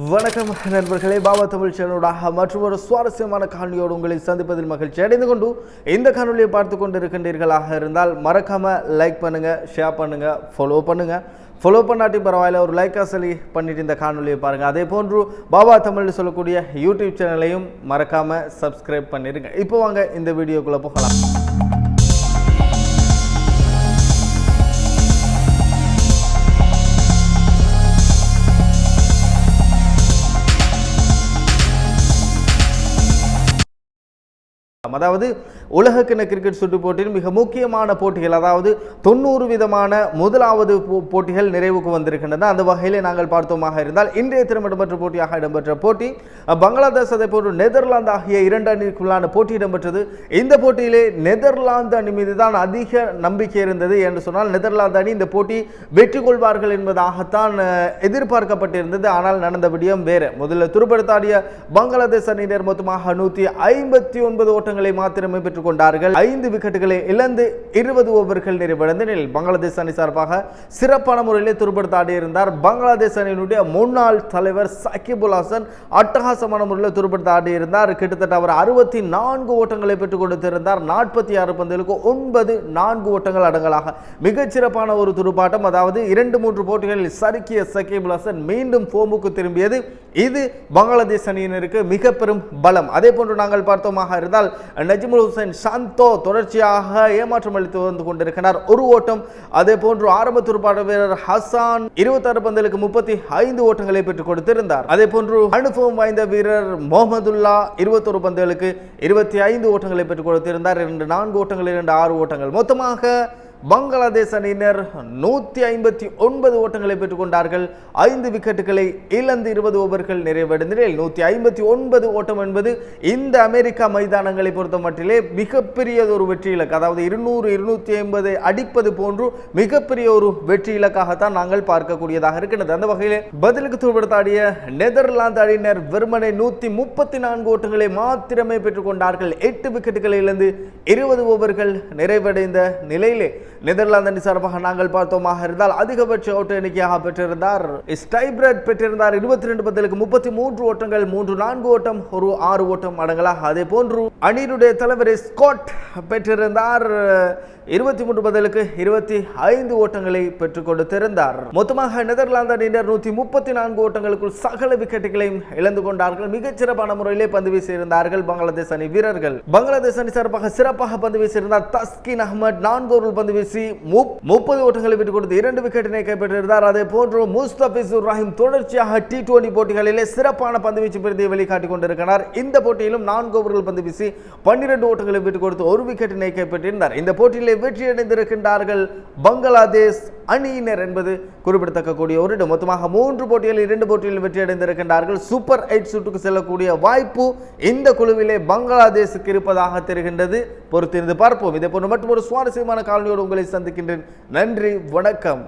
வணக்கம் நண்பர்களே, பாபா தமிழ் சேனலோடாக மற்றும் ஒரு சுவாரஸ்யமான காணொலியோடு உங்களை சந்திப்பதில் மகிழ்ச்சி அடைந்து கொண்டு இந்த காணொலியை பார்த்து கொண்டு இருக்கின்றீர்களாக இருந்தால் மறக்காம லைக் பண்ணுங்க, ஷேர் பண்ணுங்க, ஃபாலோ பண்ணாட்டி பரவாயில்ல, ஒரு லைக்கா சொல்லி பண்ணிட்டு இந்த காணொலியை பாருங்க. அதே போன்று பாபா தமிழ் சொல்லக்கூடிய யூடியூப் சேனலையும் மறக்காம சப்ஸ்கிரைப் பண்ணிருங்க. இப்போ வாங்க இந்த வீடியோக்குள்ள போகலாம். அதாவது உலகக்கிண கிரிக்கெட் சுற்று போட்டியில் மிக முக்கியமான போட்டிகள், அதாவது 90 விதமான முதலாவது போட்டிகள் நிறைவுக்கு வந்திருக்கின்றன. அந்த வகையிலே நாங்கள் பார்த்தோமாக இருந்தால் இன்றைய தினம் இடம்பெற்ற போட்டி பங்களாதேஷ் அதே போன்று நெதர்லாந்து ஆகிய இரண்டு அணிக்குள்ளான போட்டி இடம்பெற்றது. இந்த போட்டியிலே நெதர்லாந்து அணி மீது தான் அதிக நம்பிக்கை இருந்தது என்று சொன்னால் நெதர்லாந்து அணி இந்த போட்டி வெற்றி கொள்வார்கள் என்பதாகத்தான் எதிர்பார்க்கப்பட்டிருந்தது. ஆனால் நடந்த விடயம் வேறு. முதலில் துருப்படுத்தாடிய பங்களாதேஷ் அணியினர் மொத்தமாக 159 ஓட்டங்களை மாத்திரமே பெற்றுக் கொண்டார்கள். 5 விக்கெட்டுகளை இழந்து 20 ஓவர்கள் நிறைவடைந்த நிலையில் பங்களாதேஷ் அணி சார்பாக சிறப்பான முறையிலே துருப்படுத்தாடி இருந்தார். பங்களாதேஷ் அணியினுடைய முன்னாள் தலைவர் சகிபுல் ஹசன் அட்டகாசமான முறையில் துருப்படுத்தாடி இருந்தார். கிட்டத்தட்ட அவர் 64 ஓட்டங்களை பெற்றுக் கொடுத்திருந்தார். 46 பந்துகளுக்கு 9 4 ஓட்டங்கள் அடங்கலாக மிகச்சிறப்பான ஒரு துடுப்பாட்டம். அதாவது 2-3 போட்டிகளில் சறுக்கிய சகிபுல் ஹசன் மீண்டும் போமுக்கு திரும்பியது. இது பங்களாதேஷ் அணியினருக்கு மிக பெரும் பலம். அதே போன்று நாங்கள் பார்த்தோமாக இருந்தால் நஜ்முல் ஹுசைன் சாந்தோ தொடர்ச்சியாக ஏமாற்றம் அளித்து வந்து கொண்டிருக்கிறார். ஒரு ஓட்டம். அதே போன்று ஆரம்ப துடுப்பாட்ட வீரர் ஹசான் 26 பந்துகளுக்கு 35 ஓட்டங்களை பெற்றுக் கொடுத்திருந்தார். அதே போன்று அனுபவம் வாய்ந்த வீரர் முகமதுல்லா 21 பந்துகளுக்கு 25 ஓட்டங்களை பெற்றுக் கொடுத்திருந்தார். 4 ஓட்டங்கள் 6 ஓட்டங்கள். மொத்தமாக பங்களாதேஷ் அணியினர் 159 ஓட்டங்களை பெற்றுக் கொண்டார்கள். 5 விக்கெட்டுகளை இழந்து 20 ஓவர்கள் நிறைவடைந்த நிலையில் 159 ஓட்டம் என்பது இந்த அமெரிக்கா மைதானங்களை பொறுத்த மட்டிலே மிகப்பெரிய ஒரு வெற்றி இலக்கு. அதாவது 200-250 அடிப்பது போன்று மிகப்பெரிய ஒரு வெற்றி இலக்காகத்தான் நாங்கள் பார்க்கக்கூடியதாக இருக்கிறது. அந்த வகையில் பதிலுக்கு துடுப்படுத்தாடிய நெதர்லாந்து அணியினர் வெறுமனே 134 ஓட்டங்களை மாத்திரமே பெற்றுக் கொண்டார்கள். 8 விக்கெட்டுகளை இழந்து 20 ஓவர்கள் நிறைவடைந்த நிலையிலே நெதர்லாந்து அணி சார்பாக நாங்கள் பார்த்தோமாக இருந்தால் அதிகபட்ச ஓட்ட எண்ணிக்கையாக பெற்றிருந்தார் ஸ்டைப்ரட் பெற்றிருந்தார். 22 பந்துகளுக்கு 33 ஓட்டங்கள், 3-4 ஓட்டம், 6 ஓட்டம் அடங்கலாக. அதே போன்று அணியினுடைய தலைவர் ஸ்காட் பெற்றிருந்தார். 23 பந்துகளுக்கு 25 ஓட்டங்களை பெற்றுக் கொடுத்திருந்தார். மொத்தமாக நெதர்லாந்து அணியினர் 134 ஓட்டங்களுக்குள் சகல விக்கெட்டுகளையும் இழந்து கொண்டார்கள். மிகச்சிறப்பான முறையிலே பந்து வீசியிருந்தார்கள் பங்களாதேஷ் அணி வீரர்கள். பங்களாதேஷ் அணி சார்பாக சிறப்பாக பந்து வீசியிருந்தார் தஸ்கின் அகமது. 4 ஓவர்கள் பந்து வீசி 30 ஓட்டங்களை பெற்றுக் கொடுத்து 2 விக்கெட்டினை கைப்பற்றியிருந்தார். அதே போன்று முஸ்தபிசுர் ரஹீம் தொடர்ச்சியாக T20 போட்டிகளிலே சிறப்பான பந்து வீச்சு பிரதியை வெளிக்காட்டிக் கொண்டிருக்கிறார். இந்த போட்டியிலும் 4 ஓவர்கள் பந்து வீசி 12 ஓட்டங்களை பெற்றுக் கொடுத்து 1 விக்கெட்டினை கைப்பற்றியிருந்தார். இந்த போட்டியிலே வெற்றியடைந்திருக்கின்றார்கள் பங்களாதேஷ் அணியினர் என்பது குறிப்பிடத்தக்கக்கூடிய ஒரு இடம். மொத்தமாக 3 போட்டிகளில் 2 போட்டிகளில் வெற்றியடைந்திருக்கின்றார்கள். சூப்பர் 8 சுற்றுக்கு செல்லக்கூடிய வாய்ப்பு இந்த குழுவிலே பங்களாதேஷுக்கு இருப்பதாக தெரிகின்றது. பொறுத்திருந்து பார்ப்போம். இதே போன்று மற்றும் ஒரு சுவாரஸ்யமான காலனியோடு உங்களை சந்திக்கின்றேன். நன்றி, வணக்கம்.